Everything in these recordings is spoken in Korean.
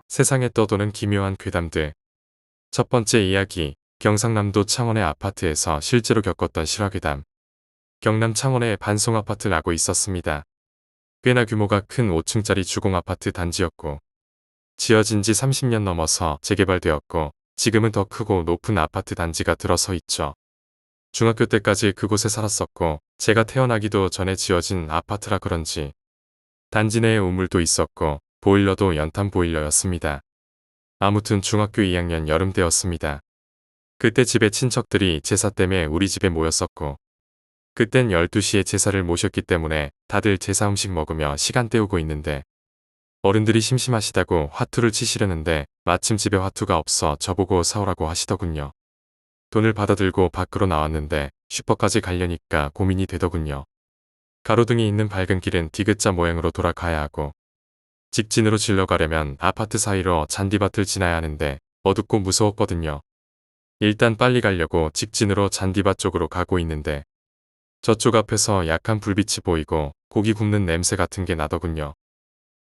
세상에 떠도는 기묘한 괴담들. 첫 번째 이야기, 경상남도 창원의 아파트에서 실제로 겪었던 실화괴담. 경남 창원에 반송 아파트라고 있었습니다. 꽤나 규모가 큰 5층짜리 주공 아파트 단지였고, 지어진 지 30년 넘어서 재개발되었고, 지금은 더 크고 높은 아파트 단지가 들어서 있죠. 중학교 때까지 그곳에 살았었고, 제가 태어나기도 전에 지어진 아파트라 그런지, 단지 내에 우물도 있었고, 보일러도 연탄 보일러였습니다. 아무튼 중학교 2학년 여름 때였습니다. 그때 집에 친척들이 제사 때문에 우리 집에 모였었고, 그땐 12시에 제사를 모셨기 때문에 다들 제사 음식 먹으며 시간 때우고 있는데, 어른들이 심심하시다고 화투를 치시려는데 마침 집에 화투가 없어 저보고 사오라고 하시더군요. 돈을 받아들고 밖으로 나왔는데 슈퍼까지 가려니까 고민이 되더군요. 가로등이 있는 밝은 길은 디귿자 모양으로 돌아가야 하고, 직진으로 질러가려면 아파트 사이로 잔디밭을 지나야 하는데 어둡고 무서웠거든요. 일단 빨리 가려고 직진으로 잔디밭 쪽으로 가고 있는데, 저쪽 앞에서 약한 불빛이 보이고 고기 굽는 냄새 같은 게 나더군요.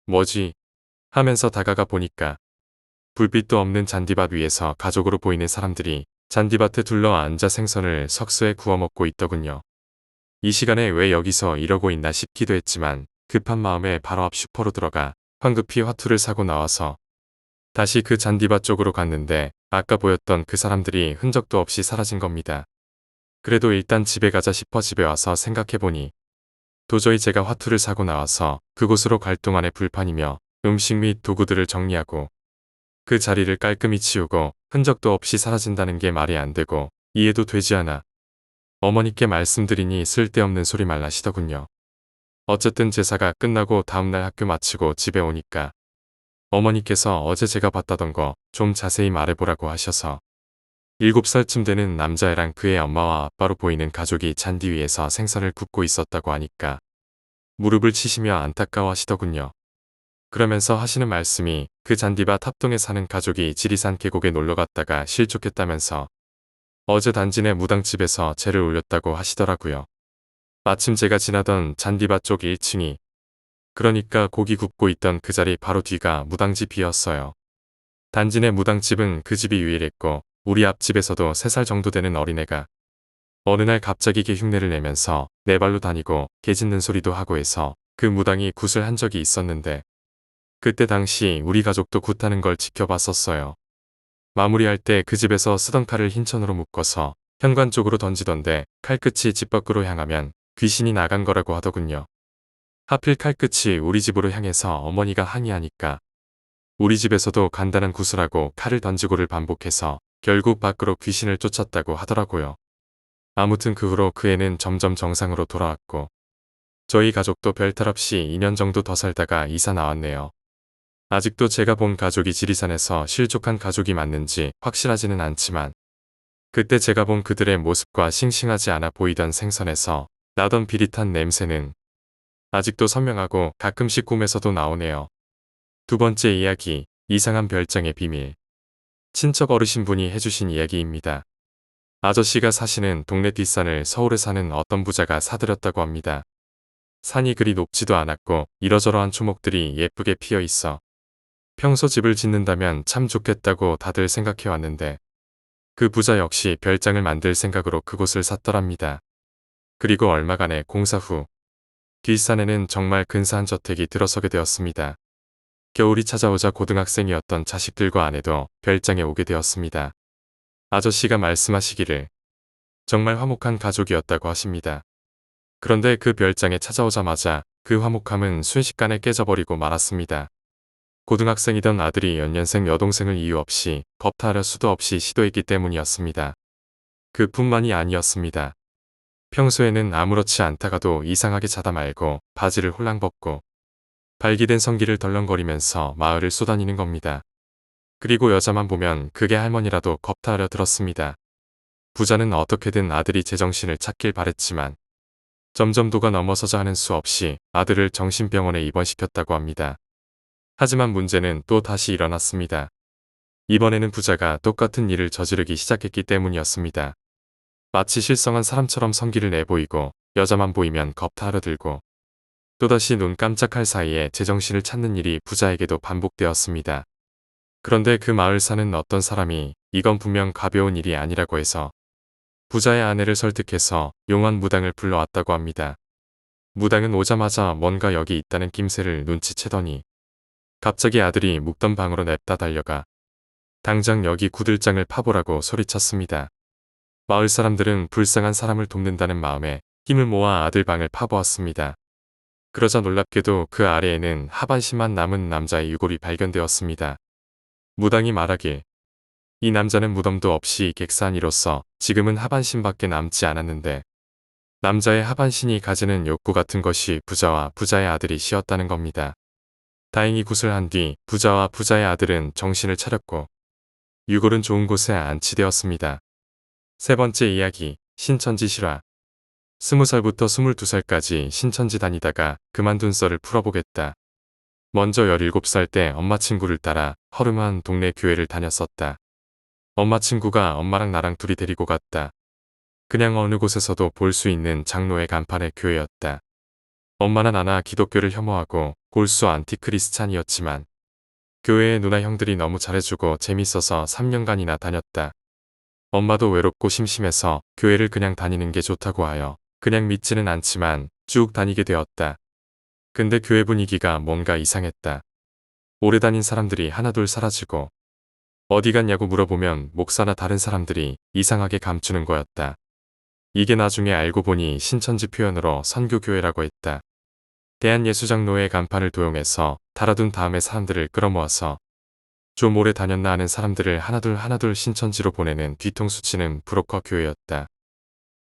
뭐지? 하면서 다가가 보니까 불빛도 없는 잔디밭 위에서 가족으로 보이는 사람들이 잔디밭에 둘러 앉아 생선을 석쇠에 구워 먹고 있더군요. 이 시간에 왜 여기서 이러고 있나 싶기도 했지만 급한 마음에 바로 앞 슈퍼로 들어가 황급히 화투를 사고 나와서 다시 그 잔디밭 쪽으로 갔는데 아까 보였던 그 사람들이 흔적도 없이 사라진 겁니다. 그래도 일단 집에 가자 싶어 집에 와서 생각해보니 도저히 제가 화투를 사고 나와서 그곳으로 갈 동안의 불판이며 음식 및 도구들을 정리하고 그 자리를 깔끔히 치우고 흔적도 없이 사라진다는 게 말이 안 되고 이해도 되지 않아 어머니께 말씀드리니 쓸데없는 소리만 하시더군요. 어쨌든 제사가 끝나고 다음날 학교 마치고 집에 오니까 어머니께서 어제 제가 봤다던 거 좀 자세히 말해보라고 하셔서 7살쯤 되는 남자애랑 그의 엄마와 아빠로 보이는 가족이 잔디 위에서 생선을 굽고 있었다고 하니까 무릎을 치시며 안타까워 하시더군요. 그러면서 하시는 말씀이 그 잔디밭 합동에 사는 가족이 지리산 계곡에 놀러 갔다가 실족했다면서 어제 단지 내 무당집에서 제를 올렸다고 하시더라고요. 마침 제가 지나던 잔디밭 쪽 1층이, 그러니까 고기 굽고 있던 그 자리 바로 뒤가 무당집이었어요. 단지 내 무당집은 그 집이 유일했고 우리 앞집에서도 3살 정도 되는 어린애가 어느 날 갑자기 개 흉내를 내면서 네 발로 다니고 개 짖는 소리도 하고 해서 그 무당이 굿을 한 적이 있었는데, 그때 당시 우리 가족도 굿하는 걸 지켜봤었어요. 마무리할 때 그 집에서 쓰던 칼을 흰천으로 묶어서 현관 쪽으로 던지던데 칼끝이 집 밖으로 향하면 귀신이 나간 거라고 하더군요. 하필 칼끝이 우리 집으로 향해서 어머니가 항의하니까 우리 집에서도 간단한 구슬하고 칼을 던지고를 반복해서 결국 밖으로 귀신을 쫓았다고 하더라고요. 아무튼 그 후로 그 애는 점점 정상으로 돌아왔고 저희 가족도 별탈 없이 2년 정도 더 살다가 이사 나왔네요. 아직도 제가 본 가족이 지리산에서 실족한 가족이 맞는지 확실하지는 않지만 그때 제가 본 그들의 모습과 싱싱하지 않아 보이던 생선에서 나던 비릿한 냄새는 아직도 선명하고 가끔씩 꿈에서도 나오네요. 두 번째 이야기, 이상한 별장의 비밀. 친척 어르신분이 해주신 이야기입니다. 아저씨가 사시는 동네 뒷산을 서울에 사는 어떤 부자가 사들였다고 합니다. 산이 그리 높지도 않았고 이러저러한 초목들이 예쁘게 피어 있어 평소 집을 짓는다면 참 좋겠다고 다들 생각해왔는데, 그 부자 역시 별장을 만들 생각으로 그곳을 샀더랍니다. 그리고 얼마간의 공사 후 뒷산에는 정말 근사한 저택이 들어서게 되었습니다. 겨울이 찾아오자 고등학생이었던 자식들과 아내도 별장에 오게 되었습니다. 아저씨가 말씀하시기를 정말 화목한 가족이었다고 하십니다. 그런데 그 별장에 찾아오자마자 그 화목함은 순식간에 깨져버리고 말았습니다. 고등학생이던 아들이 연년생 여동생을 이유 없이 겁탈할 수도 없이 시도했기 때문이었습니다. 그뿐만이 아니었습니다. 평소에는 아무렇지 않다가도 이상하게 자다 말고 바지를 홀랑 벗고 발기된 성기를 덜렁거리면서 마을을 쏘다니는 겁니다. 그리고 여자만 보면 그게 할머니라도 겁탈하려 들었습니다. 부자는 어떻게든 아들이 제정신을 찾길 바랬지만 점점 도가 넘어서자 하는 수 없이 아들을 정신병원에 입원시켰다고 합니다. 하지만 문제는 또 다시 일어났습니다. 이번에는 부자가 똑같은 일을 저지르기 시작했기 때문이었습니다. 마치 실성한 사람처럼 성기를 내보이고 여자만 보이면 겁탈하려 들고 또다시 눈 깜짝할 사이에 제정신을 찾는 일이 부자에게도 반복되었습니다. 그런데 그 마을 사는 어떤 사람이 이건 분명 가벼운 일이 아니라고 해서 부자의 아내를 설득해서 용한 무당을 불러왔다고 합니다. 무당은 오자마자 뭔가 여기 있다는 낌새를 눈치채더니 갑자기 아들이 묵던 방으로 냅다 달려가 당장 여기 구들장을 파보라고 소리쳤습니다. 마을 사람들은 불쌍한 사람을 돕는다는 마음에 힘을 모아 아들 방을 파보았습니다. 그러자 놀랍게도 그 아래에는 하반신만 남은 남자의 유골이 발견되었습니다. 무당이 말하길 이 남자는 무덤도 없이 객사한 이로써 지금은 하반신밖에 남지 않았는데 남자의 하반신이 가지는 욕구 같은 것이 부자와 부자의 아들이 씌었다는 겁니다. 다행히 굿을 한 뒤 부자와 부자의 아들은 정신을 차렸고 유골은 좋은 곳에 안치되었습니다. 세 번째 이야기, 신천지 실화. 20살부터 22살까지 신천지 다니다가 그만둔 썰을 풀어보겠다. 먼저 17살 때 엄마 친구를 따라 허름한 동네 교회를 다녔었다. 엄마 친구가 엄마랑 나랑 둘이 데리고 갔다. 그냥 어느 곳에서도 볼 수 있는 장로의 간판의 교회였다. 엄마나 나나 기독교를 혐오하고 골수 안티크리스찬이었지만 교회의 누나 형들이 너무 잘해주고 재밌어서 3년간이나 다녔다. 엄마도 외롭고 심심해서 교회를 그냥 다니는 게 좋다고 하여 그냥 믿지는 않지만 쭉 다니게 되었다. 근데 교회 분위기가 뭔가 이상했다. 오래 다닌 사람들이 하나둘 사라지고 어디 갔냐고 물어보면 목사나 다른 사람들이 이상하게 감추는 거였다. 이게 나중에 알고 보니 신천지 표현으로 선교교회라고 했다. 대한예수장로의 간판을 도용해서 달아둔 다음에 사람들을 끌어모아서 좀 오래 다녔나 하는 사람들을 하나둘 신천지로 보내는 뒤통수 치는 브로커 교회였다.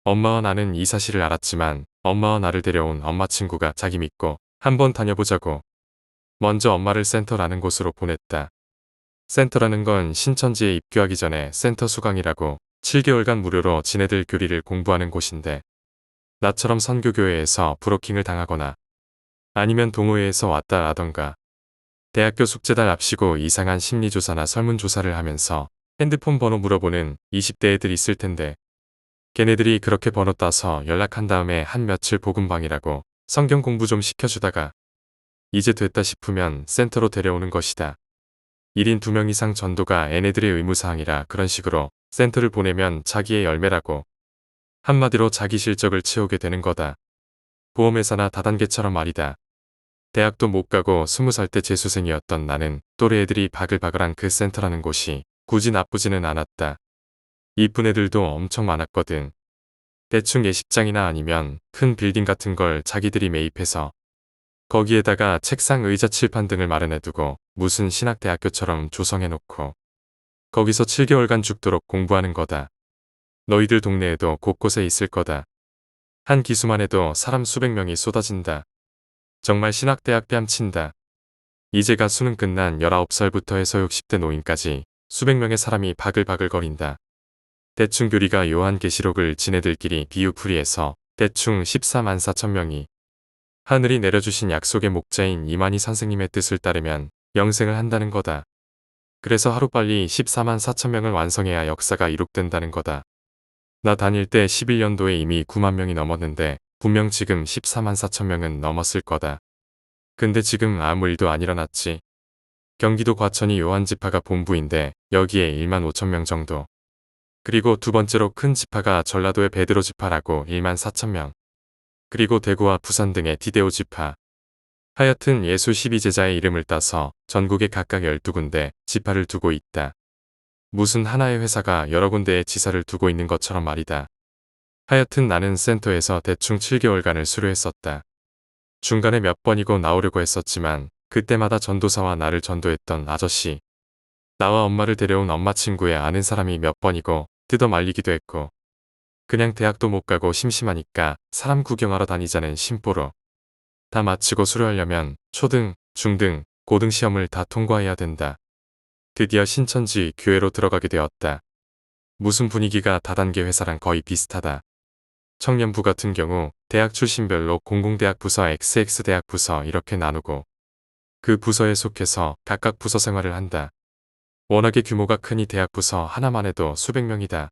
엄마와 나는 이 사실을 알았지만 엄마와 나를 데려온 엄마 친구가 자기 믿고 한번 다녀보자고 먼저 엄마를 센터라는 곳으로 보냈다. 센터라는 건 신천지에 입교하기 전에 센터 수강이라고 7개월간 무료로 지네들 교리를 공부하는 곳인데 나처럼 선교교회에서 브로킹을 당하거나 아니면 동호회에서 왔다 하던가 대학교 숙제달 앞시고 이상한 심리조사나 설문조사를 하면서 핸드폰 번호 물어보는 20대 애들 있을 텐데 걔네들이 그렇게 번호 따서 연락한 다음에 한 며칠 복음방이라고 성경 공부 좀 시켜주다가 이제 됐다 싶으면 센터로 데려오는 것이다. 1인 2명 이상 전도가 얘네들의 의무사항이라 그런 식으로 센터를 보내면 자기의 열매라고 한마디로 자기 실적을 채우게 되는 거다. 보험회사나 다단계처럼 말이다. 대학도 못 가고 20살 때 재수생이었던 나는 또래 애들이 바글바글한 그 센터라는 곳이 굳이 나쁘지는 않았다. 이쁜 애들도 엄청 많았거든. 대충 예식장이나 아니면 큰 빌딩 같은 걸 자기들이 매입해서 거기에다가 책상, 의자, 칠판 등을 마련해두고 무슨 신학대학교처럼 조성해놓고 거기서 7개월간 죽도록 공부하는 거다. 너희들 동네에도 곳곳에 있을 거다. 한 기수만 해도 사람 수백 명이 쏟아진다. 정말 신학대학 뺨친다. 이제가 수능 끝난 19살부터 해서 60대 노인까지 수백 명의 사람이 바글바글거린다. 대충 교리가 요한계시록을 지네들끼리 비유풀이해서 대충 14만 4천 명이 하늘이 내려주신 약속의 목자인 이만희 선생님의 뜻을 따르면 영생을 한다는 거다. 그래서 하루빨리 14만 4천 명을 완성해야 역사가 이룩된다는 거다. 나 다닐 때 11년도에 이미 9만 명이 넘었는데 분명 지금 14만 4천 명은 넘었을 거다. 근데 지금 아무 일도 안 일어났지. 경기도 과천이 요한지파가 본부인데 여기에 1만 5천 명 정도. 그리고 두 번째로 큰 지파가 전라도의 베드로 지파라고 1만 4천 명. 그리고 대구와 부산 등의 디데오 지파. 하여튼 예수 12제자의 이름을 따서 전국에 각각 12군데 지파를 두고 있다. 무슨 하나의 회사가 여러 군데에 지사를 두고 있는 것처럼 말이다. 하여튼 나는 센터에서 대충 7개월간을 수료했었다. 중간에 몇 번이고 나오려고 했었지만 그때마다 전도사와 나를 전도했던 아저씨, 나와 엄마를 데려온 엄마 친구의 아는 사람이 몇 번이고 뜯어 말리기도 했고 그냥 대학도 못 가고 심심하니까 사람 구경하러 다니자는 심보로 다 마치고 수료하려면 초등, 중등, 고등 시험을 다 통과해야 된다. 드디어 신천지 교회로 들어가게 되었다. 무슨 분위기가 다단계 회사랑 거의 비슷하다. 청년부 같은 경우 대학 출신별로 공공대학 부서, XX대학 부서 이렇게 나누고 그 부서에 속해서 각각 부서 생활을 한다. 워낙에 규모가 크니 대학 부서 하나만 해도 수백 명이다.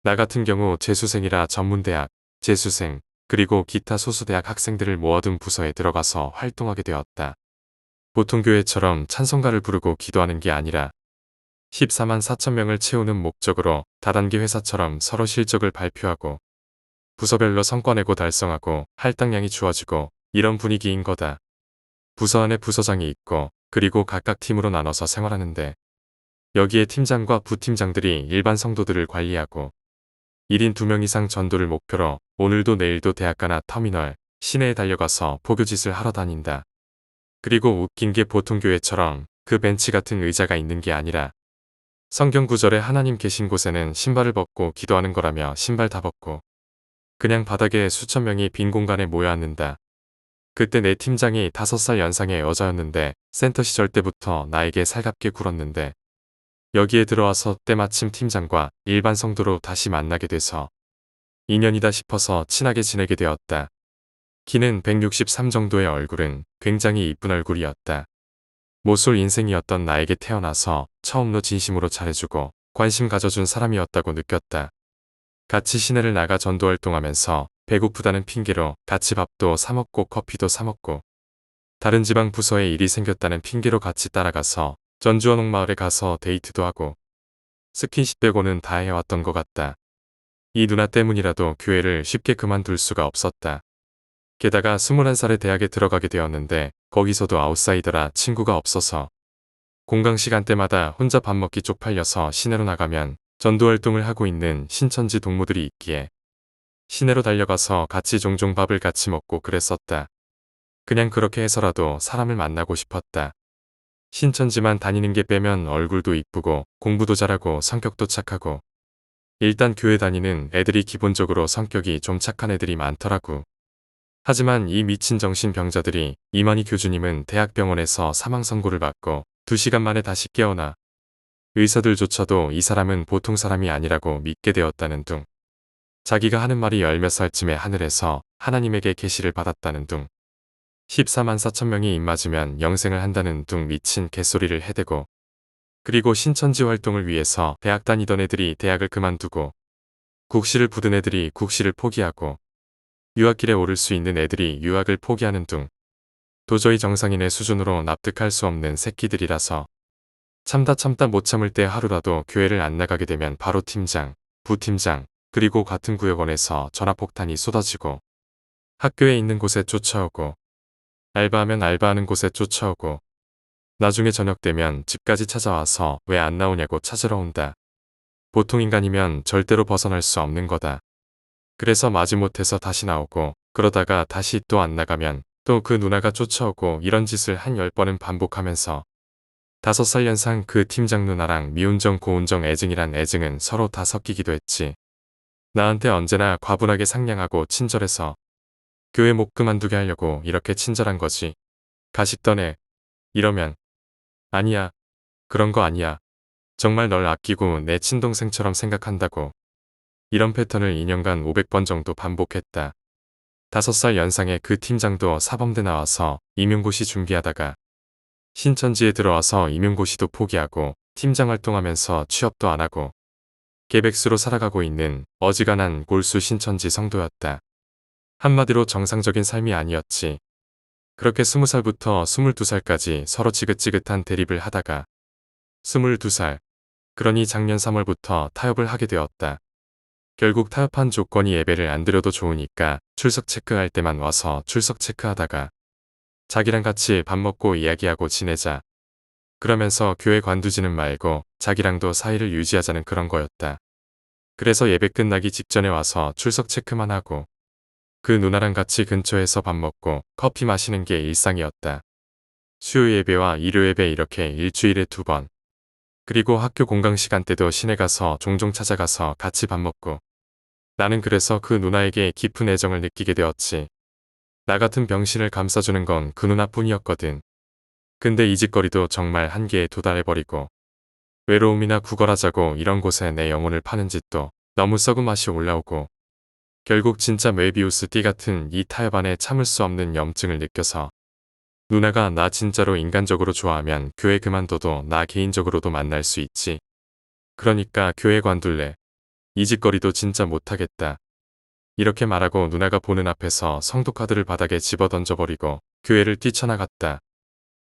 나 같은 경우 재수생이라 전문대학, 재수생, 그리고 기타 소수대학 학생들을 모아둔 부서에 들어가서 활동하게 되었다. 보통 교회처럼 찬송가를 부르고 기도하는 게 아니라 14만 4천 명을 채우는 목적으로 다단계 회사처럼 서로 실적을 발표하고 부서별로 성과 내고 달성하고 할당량이 주어지고 이런 분위기인 거다. 부서 안에 부서장이 있고 그리고 각각 팀으로 나눠서 생활하는데 여기에 팀장과 부팀장들이 일반 성도들을 관리하고 1인 2명 이상 전도를 목표로 오늘도 내일도 대학가나 터미널, 시내에 달려가서 포교짓을 하러 다닌다. 그리고 웃긴 게 보통 교회처럼 그 벤치 같은 의자가 있는 게 아니라 성경 구절에 하나님 계신 곳에는 신발을 벗고 기도하는 거라며 신발 다 벗고 그냥 바닥에 수천 명이 빈 공간에 모여 앉는다. 그때 내 팀장이 5살 연상의 여자였는데 센터 시절 때부터 나에게 살갑게 굴었는데 여기에 들어와서 때마침 팀장과 일반 성도로 다시 만나게 돼서 인연이다 싶어서 친하게 지내게 되었다. 키는 163 정도의 얼굴은 굉장히 이쁜 얼굴이었다. 모쏠 인생이었던 나에게 태어나서 처음로 진심으로 잘해주고 관심 가져준 사람이었다고 느꼈다. 같이 시내를 나가 전도활동하면서 배고프다는 핑계로 같이 밥도 사먹고 커피도 사먹고 다른 지방 부서에 일이 생겼다는 핑계로 같이 따라가서 전주원옥마을에 가서 데이트도 하고 스킨십 빼고는 다 해왔던 것 같다. 이 누나 때문이라도 교회를 쉽게 그만둘 수가 없었다. 게다가 21살에 대학에 들어가게 되었는데 거기서도 아웃사이더라 친구가 없어서 공강 시간대마다 혼자 밥 먹기 쪽팔려서 시내로 나가면 전도활동을 하고 있는 신천지 동무들이 있기에 시내로 달려가서 같이 종종 밥을 같이 먹고 그랬었다. 그냥 그렇게 해서라도 사람을 만나고 싶었다. 신천지만 다니는 게 빼면 얼굴도 이쁘고 공부도 잘하고 성격도 착하고 일단 교회 다니는 애들이 기본적으로 성격이 좀 착한 애들이 많더라고. 하지만 이 미친 정신병자들이 이만희 교주님은 대학병원에서 사망 선고를 받고 2시간 만에 다시 깨어나 의사들조차도 이 사람은 보통 사람이 아니라고 믿게 되었다는 둥. 자기가 하는 말이 10몇 살쯤에 하늘에서 하나님에게 계시를 받았다는 둥. 14만 4천 명이 입맞으면 영생을 한다는 둥 미친 개소리를 해대고 그리고 신천지 활동을 위해서 대학 다니던 애들이 대학을 그만두고 국시를 부른 애들이 국시를 포기하고 유학길에 오를 수 있는 애들이 유학을 포기하는 둥. 도저히 정상인의 수준으로 납득할 수 없는 새끼들이라서 참다 못 참을 때 하루라도 교회를 안 나가게 되면 바로 팀장, 부팀장, 그리고 같은 구역원에서 전화폭탄이 쏟아지고 학교에 있는 곳에 쫓아오고 알바하면 알바하는 곳에 쫓아오고 나중에 저녁 되면 집까지 찾아와서 왜 안 나오냐고 찾으러 온다. 보통 인간이면 절대로 벗어날 수 없는 거다. 그래서 마지못해서 다시 나오고 그러다가 다시 또 안 나가면 또 그 누나가 쫓아오고 이런 짓을 한 10번은 반복하면서 5살 연상 그 팀장 누나랑 미운정 고운정 애증이란 애증은 서로 다 섞이기도 했지. 나한테 언제나 과분하게 상냥하고 친절해서 교회 못 그만두게 하려고 이렇게 친절한 거지. 가식 떠내. 이러면 아니야. 그런 거 아니야. 정말 널 아끼고 내 친동생처럼 생각한다고. 이런 패턴을 2년간 500번 정도 반복했다. 5살 연상의 그 팀장도 사범대 나와서 임용고시 준비하다가 신천지에 들어와서 임용고시도 포기하고 팀장 활동하면서 취업도 안 하고 개백수로 살아가고 있는 어지간한 골수 신천지 성도였다. 한마디로 정상적인 삶이 아니었지. 그렇게 20살부터 22살까지 서로 지긋지긋한 대립을 하다가 22살, 그러니 작년 3월부터 타협을 하게 되었다. 결국 타협한 조건이 예배를 안 드려도 좋으니까 출석 체크할 때만 와서 출석 체크하다가 자기랑 같이 밥 먹고 이야기하고 지내자. 그러면서 교회 관두지는 말고 자기랑도 사이를 유지하자는 그런 거였다. 그래서 예배 끝나기 직전에 와서 출석 체크만 하고 그 누나랑 같이 근처에서 밥 먹고 커피 마시는 게 일상이었다. 수요 예배와 일요 예배 이렇게 일주일에 2번. 그리고 학교 공강 시간 때도 시내 가서 종종 찾아가서 같이 밥 먹고. 나는 그래서 그 누나에게 깊은 애정을 느끼게 되었지. 나 같은 병신을 감싸주는 건 그 누나뿐이었거든. 근데 이 짓거리도 정말 한계에 도달해버리고 외로움이나 구걸하자고 이런 곳에 내 영혼을 파는 짓도 너무 썩은 맛이 올라오고 결국 진짜 메비우스 띠 같은 이 타협 안에 참을 수 없는 염증을 느껴서 누나가 나 진짜로 인간적으로 좋아하면 교회 그만둬도 나 개인적으로도 만날 수 있지. 그러니까 교회 관둘래. 이 짓거리도 진짜 못하겠다. 이렇게 말하고 누나가 보는 앞에서 성도카드를 바닥에 집어 던져버리고 교회를 뛰쳐나갔다.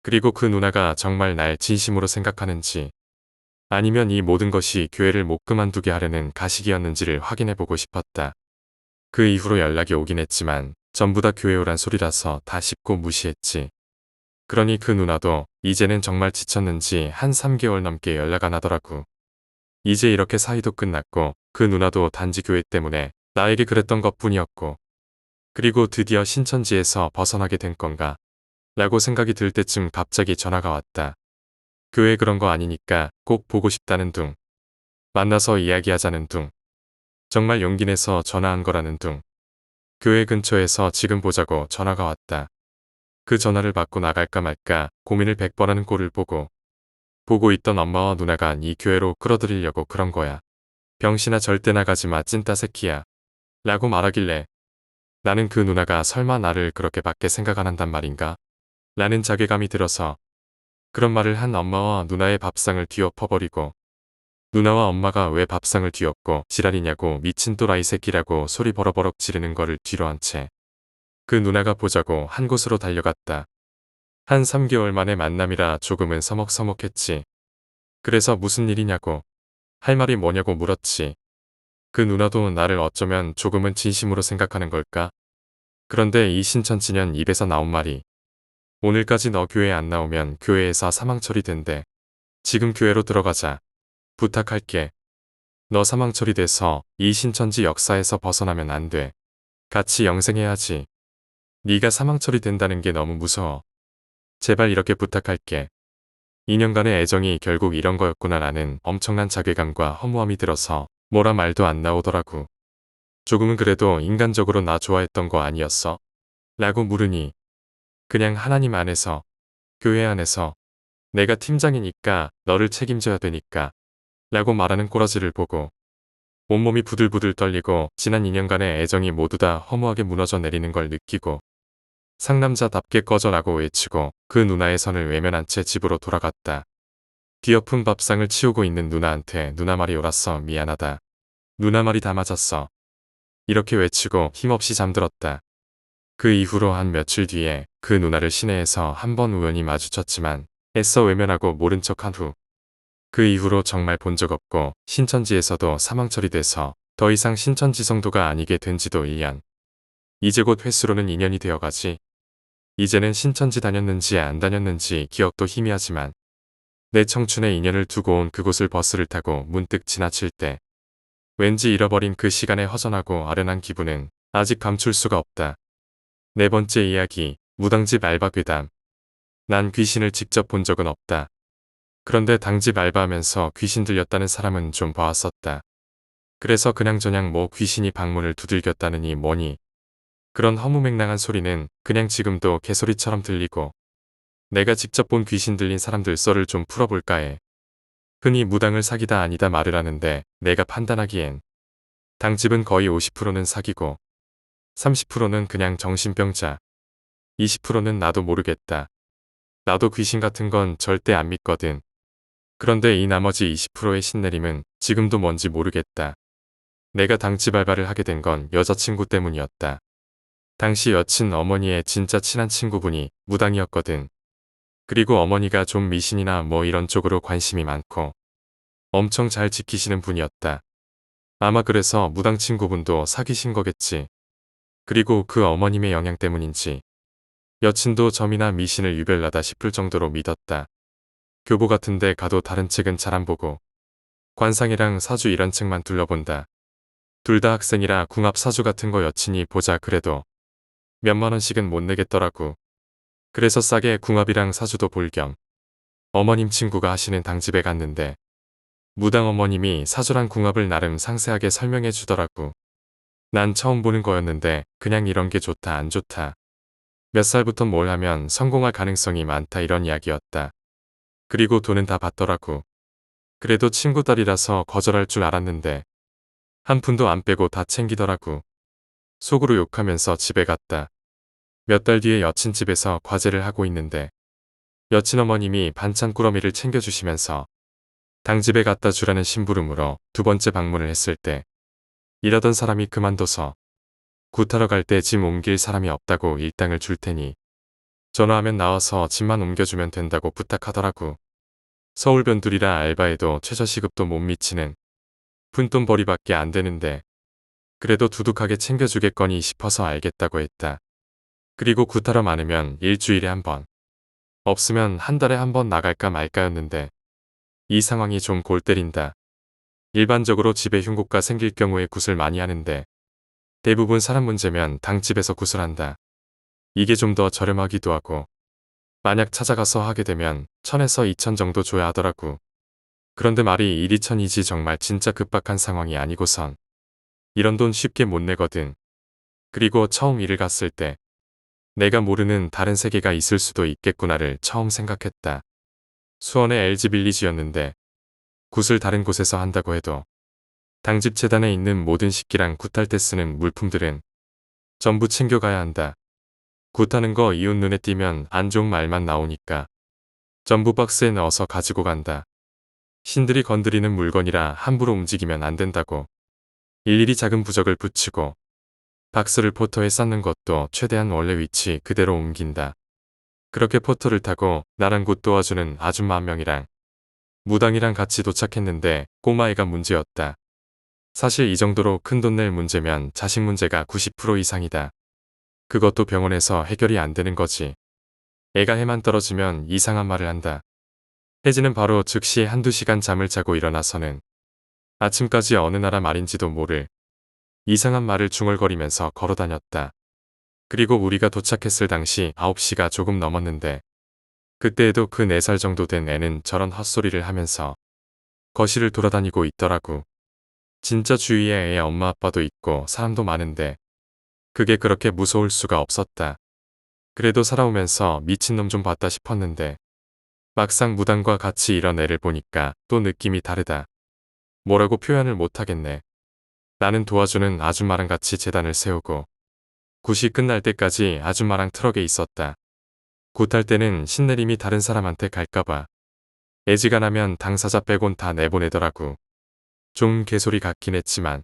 그리고 그 누나가 정말 날 진심으로 생각하는지 아니면 이 모든 것이 교회를 못 그만두게 하려는 가식이었는지를 확인해보고 싶었다. 그 이후로 연락이 오긴 했지만 전부 다 교회 오란 소리라서 다 씹고 무시했지. 그러니 그 누나도 이제는 정말 지쳤는지 한 3개월 넘게 연락 안 하더라고. 이제 이렇게 사이도 끝났고 그 누나도 단지 교회 때문에 나에게 그랬던 것뿐이었고, 그리고 드디어 신천지에서 벗어나게 된 건가 라고 생각이 들 때쯤 갑자기 전화가 왔다. 교회 그런 거 아니니까 꼭 보고 싶다는 둥. 만나서 이야기하자는 둥. 정말 용기 내서 전화한 거라는 둥. 교회 근처에서 지금 보자고 전화가 왔다. 그 전화를 받고 나갈까 말까 고민을 100번 하는 꼴을 보고 있던 엄마와 누나가 이 교회로 끌어들이려고 그런 거야. 병신아 절대 나가지 마 찐따 새끼야 라고 말하길래 나는 그 누나가 설마 나를 그렇게 밖에 생각 안 한단 말인가? 라는 자괴감이 들어서 그런 말을 한 엄마와 누나의 밥상을 뒤엎어버리고, 누나와 엄마가 왜 밥상을 뒤엎고 지랄이냐고 미친 또라이 새끼라고 소리 버럭버럭 지르는 거를 뒤로 한 채 그 누나가 보자고 한 곳으로 달려갔다. 한 3개월 만에 만남이라 조금은 서먹서먹했지. 그래서 무슨 일이냐고, 할 말이 뭐냐고 물었지. 그 누나도 나를 어쩌면 조금은 진심으로 생각하는 걸까? 그런데 이 신천지년 입에서 나온 말이 오늘까지 너 교회 안 나오면 교회에서 사망 처리된대. 지금 교회로 들어가자. 부탁할게. 너 사망 처리돼서 이 신천지 역사에서 벗어나면 안 돼. 같이 영생해야지. 네가 사망 처리된다는 게 너무 무서워. 제발 이렇게 부탁할게. 2년간의 애정이 결국 이런 거였구나라는 엄청난 자괴감과 허무함이 들어서 뭐라 말도 안 나오더라고. 조금은 그래도 인간적으로 나 좋아했던 거 아니었어? 라고 물으니 그냥 하나님 안에서, 교회 안에서 내가 팀장이니까 너를 책임져야 되니까 라고 말하는 꼬라지를 보고 온몸이 부들부들 떨리고 지난 2년간의 애정이 모두 다 허무하게 무너져 내리는 걸 느끼고 상남자답게 꺼져라고 외치고 그 누나의 선을 외면한 채 집으로 돌아갔다. 뒤엎은 밥상을 치우고 있는 누나한테 누나 말이 옳았어 미안하다. 누나 말이 다 맞았어. 이렇게 외치고 힘없이 잠들었다. 그 이후로 한 며칠 뒤에 그 누나를 시내에서 한 번 우연히 마주쳤지만 애써 외면하고 모른 척한 후 그 이후로 정말 본 적 없고 신천지에서도 사망 처리돼서 더 이상 신천지 성도가 아니게 된 지도 1년. 이제 곧 횟수로는 2년이 되어가지. 이제는 신천지 다녔는지 안 다녔는지 기억도 희미하지만 내 청춘의 인연을 두고 온 그곳을 버스를 타고 문득 지나칠 때 왠지 잃어버린 그 시간의 허전하고 아련한 기분은 아직 감출 수가 없다. 네 번째 이야기, 무당집 알바 괴담. 난 귀신을 직접 본 적은 없다. 그런데 당집 알바하면서 귀신 들렸다는 사람은 좀 봐왔었다. 그래서 그냥저냥 뭐 귀신이 방문을 두들겼다느니 뭐니. 그런 허무맹랑한 소리는 그냥 지금도 개소리처럼 들리고 내가 직접 본 귀신 들린 사람들 썰을 좀 풀어볼까 해. 흔히 무당을 사기다 아니다 말을 하는데 내가 판단하기엔 당집은 거의 50%는 사기고 30%는 그냥 정신병자, 20%는 나도 모르겠다. 나도 귀신 같은 건 절대 안 믿거든. 그런데 이 나머지 20%의 신내림은 지금도 뭔지 모르겠다. 내가 당집 알바를 하게 된 건 여자친구 때문이었다. 당시 여친 어머니의 진짜 친한 친구분이 무당이었거든. 그리고 어머니가 좀 미신이나 뭐 이런 쪽으로 관심이 많고 엄청 잘 지키시는 분이었다. 아마 그래서 무당 친구분도 사귀신 거겠지. 그리고 그 어머님의 영향 때문인지 여친도 점이나 미신을 유별나다 싶을 정도로 믿었다. 교보 같은 데 가도 다른 책은 잘 안 보고 관상이랑 사주 이런 책만 둘러본다. 둘 다 학생이라 궁합 사주 같은 거 여친이 보자 그래도 몇만 원씩은 못 내겠더라고. 그래서 싸게 궁합이랑 사주도 볼 겸 어머님 친구가 하시는 당집에 갔는데 무당 어머님이 사주랑 궁합을 나름 상세하게 설명해 주더라고. 난 처음 보는 거였는데 그냥 이런 게 좋다 안 좋다. 몇 살부터 뭘 하면 성공할 가능성이 많다 이런 이야기였다. 그리고 돈은 다 받더라고. 그래도 친구 딸이라서 거절할 줄 알았는데 한 푼도 안 빼고 다 챙기더라고. 속으로 욕하면서 집에 갔다. 몇 달 뒤에 여친 집에서 과제를 하고 있는데 여친 어머님이 반찬 꾸러미를 챙겨주시면서 당집에 갖다 주라는 심부름으로 두 번째 방문을 했을 때 일하던 사람이 그만둬서 굿하러 갈 때 짐 옮길 사람이 없다고 일당을 줄 테니 전화하면 나와서 짐만 옮겨주면 된다고 부탁하더라고. 서울 변두리라 알바해도 최저시급도 못 미치는 푼돈벌이밖에 안 되는데 그래도 두둑하게 챙겨주겠거니 싶어서 알겠다고 했다. 그리고 구타러 많으면 일주일에 한 번, 없으면 한 달에 한 번 나갈까 말까였는데 이 상황이 좀 골 때린다. 일반적으로 집에 흉고가 생길 경우에 굿을 많이 하는데 대부분 사람 문제면 당집에서 굿을 한다. 이게 좀 더 저렴하기도 하고 만약 찾아가서 하게 되면 1000에서 2000 정도 줘야 하더라고. 그런데 말이 1, 2000이지 정말 진짜 급박한 상황이 아니고선 이런 돈 쉽게 못 내거든. 그리고 처음 일을 갔을 때 내가 모르는 다른 세계가 있을 수도 있겠구나를 처음 생각했다. 수원의 LG 빌리지였는데 굿을 다른 곳에서 한다고 해도 당집 재단에 있는 모든 식기랑 굿할 때 쓰는 물품들은 전부 챙겨가야 한다. 굿하는 거 이웃 눈에 띄면 안 좋은 말만 나오니까 전부 박스에 넣어서 가지고 간다. 신들이 건드리는 물건이라 함부로 움직이면 안 된다고. 일일이 작은 부적을 붙이고 박스를 포터에 쌓는 것도 최대한 원래 위치 그대로 옮긴다. 그렇게 포터를 타고 나랑 굿 도와주는 아줌마 한 명이랑 무당이랑 같이 도착했는데 꼬마애가 문제였다. 사실 이 정도로 큰돈 낼 문제면 자식 문제가 90% 이상이다. 그것도 병원에서 해결이 안 되는 거지. 애가 해만 떨어지면 이상한 말을 한다. 혜지는 바로 즉시 한두 시간 잠을 자고 일어나서는 아침까지 어느 나라 말인지도 모를 이상한 말을 중얼거리면서 걸어다녔다. 그리고 우리가 도착했을 당시 9시가 조금 넘었는데 그때에도 그 4살 정도 된 애는 저런 헛소리를 하면서 거실을 돌아다니고 있더라고. 진짜 주위에 애 엄마 아빠도 있고 사람도 많은데 그게 그렇게 무서울 수가 없었다. 그래도 살아오면서 미친놈 좀 봤다 싶었는데 막상 무당과 같이 이런 애를 보니까 또 느낌이 다르다. 뭐라고 표현을 못하겠네. 나는 도와주는 아줌마랑 같이 재단을 세우고 굿이 끝날 때까지 아줌마랑 트럭에 있었다. 굿할 때는 신내림이 다른 사람한테 갈까봐 애지간하면 당사자 빼곤 다 내보내더라고. 좀 개소리 같긴 했지만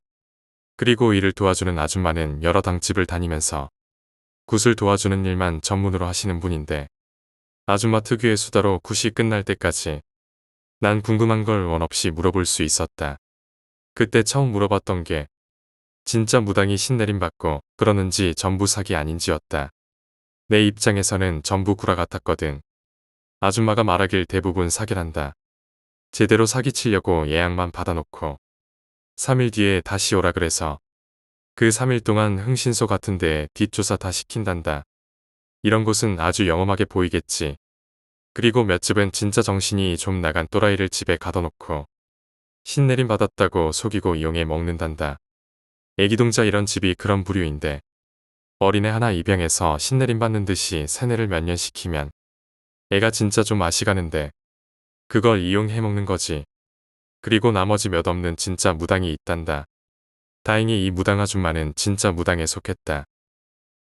그리고 일을 도와주는 아줌마는 여러 당집을 다니면서 굿을 도와주는 일만 전문으로 하시는 분인데 아줌마 특유의 수다로 굿이 끝날 때까지 난 궁금한 걸 원 없이 물어볼 수 있었다. 그때 처음 물어봤던 게 진짜 무당이 신내림 받고 그러는지 전부 사기 아닌지였다. 내 입장에서는 전부 구라 같았거든. 아줌마가 말하길 대부분 사기란다. 제대로 사기치려고 예약만 받아놓고 3일 뒤에 다시 오라 그래서 그 3일 동안 흥신소 같은 데에 뒷조사 다 시킨단다. 이런 곳은 아주 영험하게 보이겠지. 그리고 몇 집은 진짜 정신이 좀 나간 또라이를 집에 가둬놓고 신내림 받았다고 속이고 이용해 먹는단다. 애기동자 이런 집이 그런 부류인데 어린애 하나 입양해서 신내림 받는 듯이 세뇌를 몇 년 시키면 애가 진짜 좀 아시가는데 그걸 이용해 먹는 거지. 그리고 나머지 몇 없는 진짜 무당이 있단다. 다행히 이 무당 아줌마는 진짜 무당에 속했다.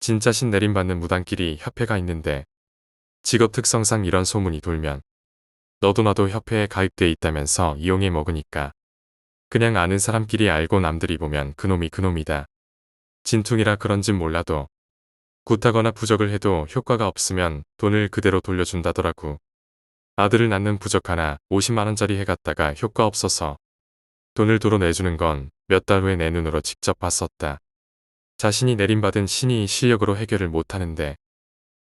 진짜 신내림 받는 무당끼리 협회가 있는데 직업 특성상 이런 소문이 돌면 너도 나도 협회에 가입돼 있다면서 이용해 먹으니까 그냥 아는 사람끼리 알고 남들이 보면 그놈이 그놈이다. 진퉁이라 그런진 몰라도 굿하거나 부적을 해도 효과가 없으면 돈을 그대로 돌려준다더라고. 아들을 낳는 부적 하나 50만원짜리 해갔다가 효과 없어서 돈을 도로 내주는 건 몇 달 후에 내 눈으로 직접 봤었다. 자신이 내림받은 신이 실력으로 해결을 못하는데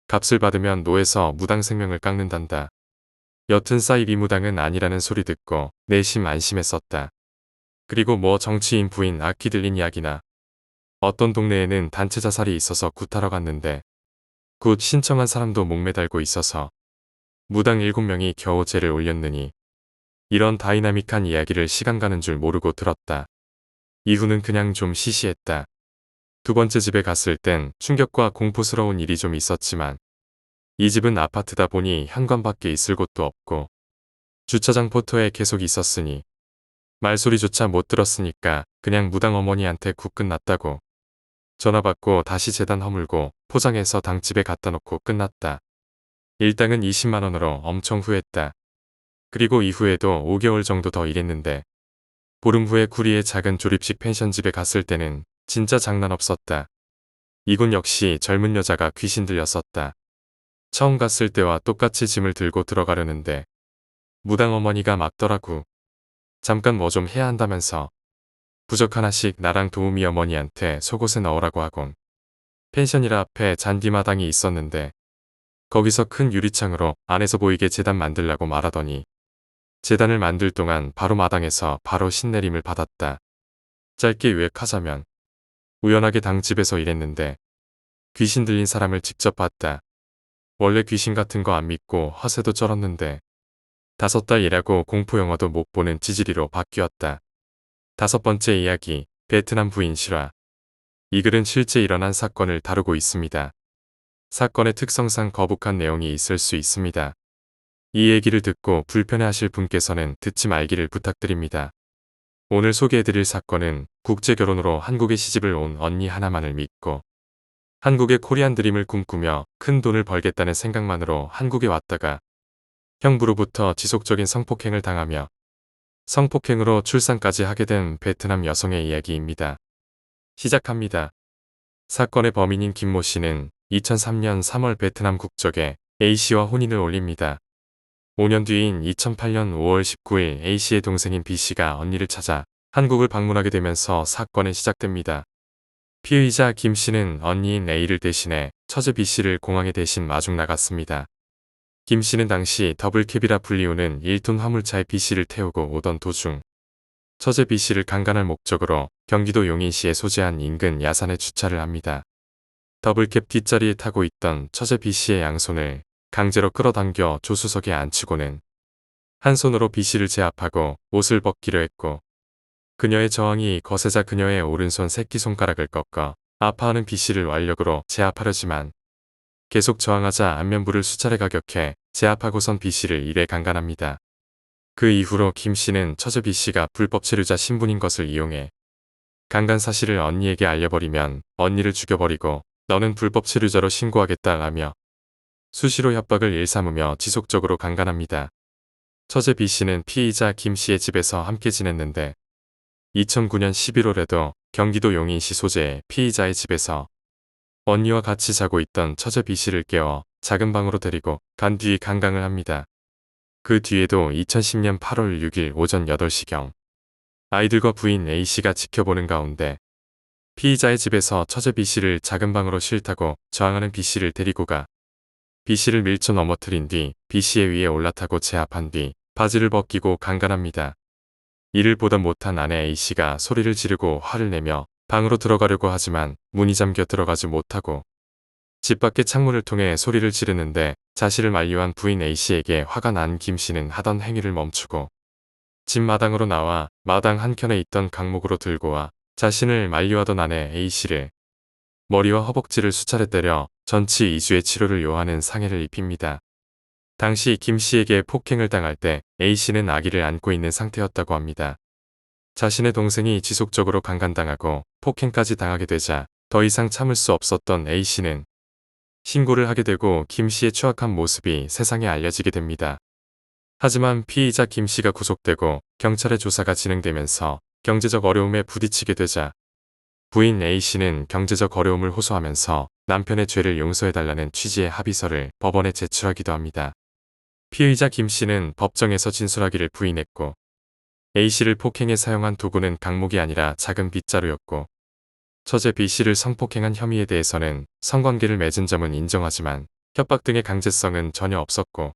값을 받으면 노에서 무당 생명을 깎는단다. 여튼 사이비 무당은 아니라는 소리 듣고 내심 안심했었다. 그리고 뭐 정치인 부인 악기 들린 이야기나 어떤 동네에는 단체 자살이 있어서 굿하러 갔는데 굿 신청한 사람도 목매달고 있어서 무당 7명이 겨우 죄를 올렸느니 이런 다이나믹한 이야기를 시간 가는 줄 모르고 들었다. 이후는 그냥 좀 시시했다. 두 번째 집에 갔을 땐 충격과 공포스러운 일이 좀 있었지만 이 집은 아파트다 보니 현관밖에 있을 곳도 없고 주차장 포터에 계속 있었으니 말소리조차 못 들었으니까 그냥 무당 어머니한테 굿 끝났다고 전화 받고 다시 재단 허물고 포장해서 당집에 갖다 놓고 끝났다. 일당은 20만원으로 엄청 후했다. 그리고 이후에도 5개월 정도 더 일했는데 보름 후에 구리의 작은 조립식 펜션집에 갔을 때는 진짜 장난 없었다. 이곳 역시 젊은 여자가 귀신 들렸었다. 처음 갔을 때와 똑같이 짐을 들고 들어가려는데 무당 어머니가 맞더라고. 잠깐 뭐 좀 해야 한다면서. 부적 하나씩 나랑 도우미 어머니한테 속옷에 넣으라고 하곤. 펜션이라 앞에 잔디마당이 있었는데 거기서 큰 유리창으로 안에서 보이게 제단 만들라고 말하더니 제단을 만들 동안 바로 마당에서 바로 신내림을 받았다. 짧게 요약하자면 우연하게 당집에서 일했는데 귀신 들린 사람을 직접 봤다. 원래 귀신 같은 거 안 믿고 허세도 쩔었는데 5달 일하고 공포 영화도 못 보는 찌질이로 바뀌었다. 5번째 이야기, 베트남 부인 실화. 이 글은 실제 일어난 사건을 다루고 있습니다. 사건의 특성상 거북한 내용이 있을 수 있습니다. 이 얘기를 듣고 불편해하실 분께서는 듣지 말기를 부탁드립니다. 오늘 소개해드릴 사건은 국제결혼으로 한국에 시집을 온 언니 하나만을 믿고 한국의 코리안 드림을 꿈꾸며 큰 돈을 벌겠다는 생각만으로 한국에 왔다가 형부로부터 지속적인 성폭행을 당하며 성폭행으로 출산까지 하게 된 베트남 여성의 이야기입니다. 시작합니다. 사건의 범인인 김모 씨는 2003년 3월 베트남 국적의 A씨와 혼인을 올립니다. 5년 뒤인 2008년 5월 19일 A씨의 동생인 B씨가 언니를 찾아 한국을 방문하게 되면서 사건은 시작됩니다. 피의자 김씨는 언니인 A를 대신해 처제 B씨를 공항에 대신 마중 나갔습니다. 김씨는 당시 더블캡이라 불리우는 1톤 화물차에 B씨를 태우고 오던 도중 처제 B씨를 강간할 목적으로 경기도 용인시에 소재한 인근 야산에 주차를 합니다. 더블캡 뒷자리에 타고 있던 처제 B씨의 양손을 강제로 끌어당겨 조수석에 앉히고는 한 손으로 B씨를 제압하고 옷을 벗기려 했고 그녀의 저항이 거세자 그녀의 오른손 새끼손가락을 꺾어 아파하는 B씨를 완력으로 제압하려지만 계속 저항하자 안면부를 수차례 가격해 제압하고선 B씨를 일에 강간합니다. 그 이후로 김씨는 처제 B씨가 불법 체류자 신분인 것을 이용해 강간 사실을 언니에게 알려버리면 언니를 죽여버리고 너는 불법 체류자로 신고하겠다 하며 수시로 협박을 일삼으며 지속적으로 강간합니다. 처제 B씨는 피의자 김씨의 집에서 함께 지냈는데 2009년 11월에도 경기도 용인시 소재의 피의자의 집에서 언니와 같이 자고 있던 처제 B씨를 깨워 작은 방으로 데리고 간 뒤 강간을 합니다. 그 뒤에도 2010년 8월 6일 오전 8시경 아이들과 부인 A씨가 지켜보는 가운데 피의자의 집에서 처제 B씨를 작은 방으로 싫다고 저항하는 B씨를 데리고 가 B씨를 밀쳐 넘어뜨린 뒤 B씨의 위에 올라타고 제압한 뒤 바지를 벗기고 강간합니다. 이를 보다 못한 아내 A씨가 소리를 지르고 화를 내며 방으로 들어가려고 하지만 문이 잠겨 들어가지 못하고 집 밖의 창문을 통해 소리를 지르는데 자신을 만류한 부인 A씨에게 화가 난 김씨는 하던 행위를 멈추고 집 마당으로 나와 마당 한켠에 있던 강목으로 들고 와 자신을 만류하던 아내 A씨를 머리와 허벅지를 수차례 때려 전치 2주의 치료를 요하는 상해를 입힙니다. 당시 김씨에게 폭행을 당할 때 A씨는 아기를 안고 있는 상태였다고 합니다. 자신의 동생이 지속적으로 강간당하고 폭행까지 당하게 되자 더 이상 참을 수 없었던 A씨는 신고를 하게 되고 김씨의 추악한 모습이 세상에 알려지게 됩니다. 하지만 피의자 김씨가 구속되고 경찰의 조사가 진행되면서 경제적 어려움에 부딪히게 되자 부인 A씨는 경제적 어려움을 호소하면서 남편의 죄를 용서해달라는 취지의 합의서를 법원에 제출하기도 합니다. 피의자 김씨는 법정에서 진술하기를 부인했고 A씨를 폭행에 사용한 도구는 강목이 아니라 작은 빗자루였고 처제 B씨를 성폭행한 혐의에 대해서는 성관계를 맺은 점은 인정하지만 협박 등의 강제성은 전혀 없었고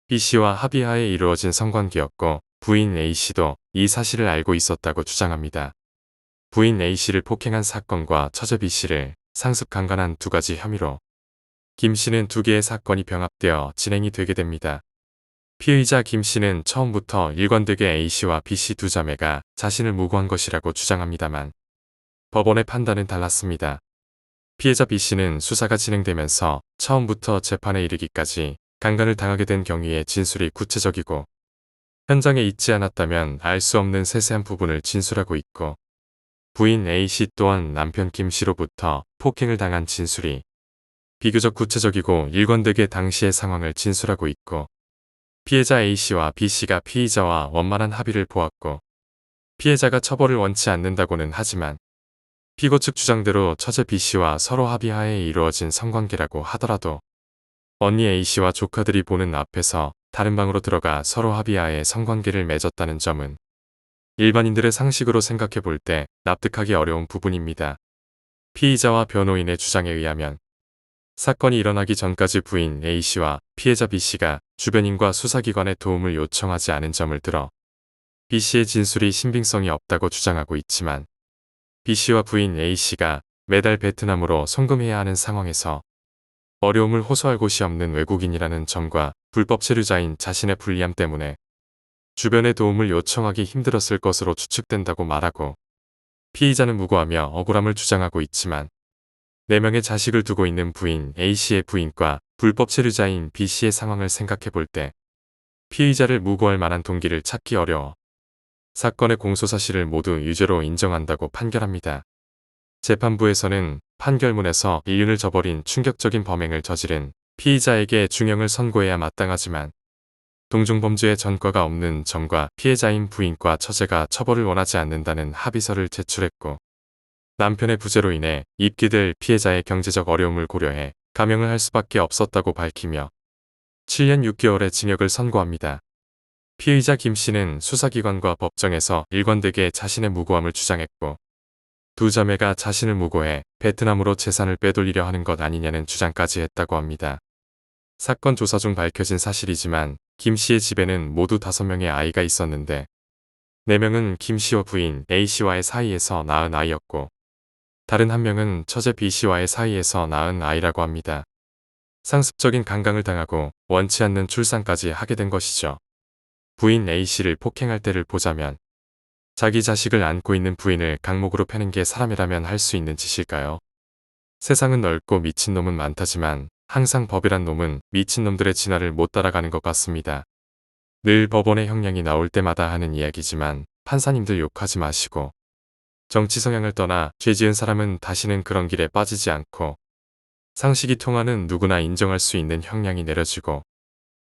B씨와 합의하에 이루어진 성관계였고 부인 A씨도 이 사실을 알고 있었다고 주장합니다. 부인 A씨를 폭행한 사건과 처제 B씨를 상습 강간한 두 가지 혐의로 김씨는 두 개의 사건이 병합되어 진행이 되게 됩니다. 피의자 김씨는 처음부터 일관되게 A씨와 B씨 두 자매가 자신을 무고한 것이라고 주장합니다만 법원의 판단은 달랐습니다. 피해자 B씨는 수사가 진행되면서 처음부터 재판에 이르기까지 강간을 당하게 된 경위의 진술이 구체적이고 현장에 있지 않았다면 알 수 없는 세세한 부분을 진술하고 있고 부인 A씨 또한 남편 김씨로부터 폭행을 당한 진술이 비교적 구체적이고 일관되게 당시의 상황을 진술하고 있고 피해자 A씨와 B씨가 피의자와 원만한 합의를 보았고 피해자가 처벌을 원치 않는다고는 하지만 피고 측 주장대로 처제 B씨와 서로 합의하에 이루어진 성관계라고 하더라도 언니 A씨와 조카들이 보는 앞에서 다른 방으로 들어가 서로 합의하에 성관계를 맺었다는 점은 일반인들의 상식으로 생각해 볼 때 납득하기 어려운 부분입니다. 피의자와 변호인의 주장에 의하면 사건이 일어나기 전까지 부인 A씨와 피해자 B씨가 주변인과 수사기관의 도움을 요청하지 않은 점을 들어 B씨의 진술이 신빙성이 없다고 주장하고 있지만 B씨와 부인 A씨가 매달 베트남으로 송금해야 하는 상황에서 어려움을 호소할 곳이 없는 외국인이라는 점과 불법 체류자인 자신의 불리함 때문에 주변의 도움을 요청하기 힘들었을 것으로 추측된다고 말하고 피의자는 무고하며 억울함을 주장하고 있지만 4명의 자식을 두고 있는 부인 A씨의 부인과 불법 체류자인 B씨의 상황을 생각해 볼 때 피의자를 무고할 만한 동기를 찾기 어려워 사건의 공소사실을 모두 유죄로 인정한다고 판결합니다. 재판부에서는 판결문에서 인륜을 저버린 충격적인 범행을 저지른 피의자에게 중형을 선고해야 마땅하지만 동종범죄의 전과가 없는 점과 피해자인 부인과 처제가 처벌을 원하지 않는다는 합의서를 제출했고 남편의 부재로 인해 입기될 피해자의 경제적 어려움을 고려해 감형을 할 수밖에 없었다고 밝히며 7년 6개월의 징역을 선고합니다. 피의자 김씨는 수사기관과 법정에서 일관되게 자신의 무고함을 주장했고 두 자매가 자신을 무고해 베트남으로 재산을 빼돌리려 하는 것 아니냐는 주장까지 했다고 합니다. 사건 조사 중 밝혀진 사실이지만 김씨의 집에는 모두 5명의 아이가 있었는데 4명은 김씨와 부인 A씨와의 사이에서 낳은 아이였고 다른 1명은 처제 B씨와의 사이에서 낳은 아이라고 합니다. 상습적인 강간을 당하고 원치 않는 출산까지 하게 된 것이죠. 부인 A씨를 폭행할 때를 보자면 자기 자식을 안고 있는 부인을 강목으로 패는 게 사람이라면 할 수 있는 짓일까요? 세상은 넓고 미친놈은 많다지만 항상 법이란 놈은 미친놈들의 진화를 못 따라가는 것 같습니다. 늘 법원의 형량이 나올 때마다 하는 이야기지만 판사님들 욕하지 마시고 정치 성향을 떠나 죄 지은 사람은 다시는 그런 길에 빠지지 않고 상식이 통하는 누구나 인정할 수 있는 형량이 내려지고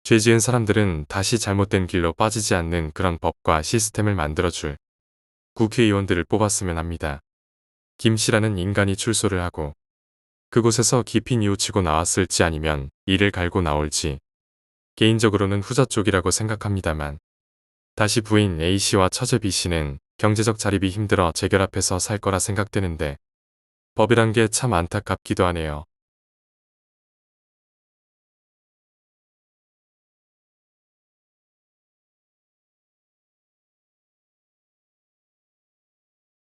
죄 지은 사람들은 다시 잘못된 길로 빠지지 않는 그런 법과 시스템을 만들어줄 국회의원들을 뽑았으면 합니다. 김씨라는 인간이 출소를 하고 그곳에서 깊이 뉘우치고 나왔을지 아니면 이를 갈고 나올지 개인적으로는 후자 쪽이라고 생각합니다만 다시 부인 A씨와 처제 B씨는 경제적 자립이 힘들어 재결합해서 살 거라 생각되는데 법이란 게 참 안타깝기도 하네요.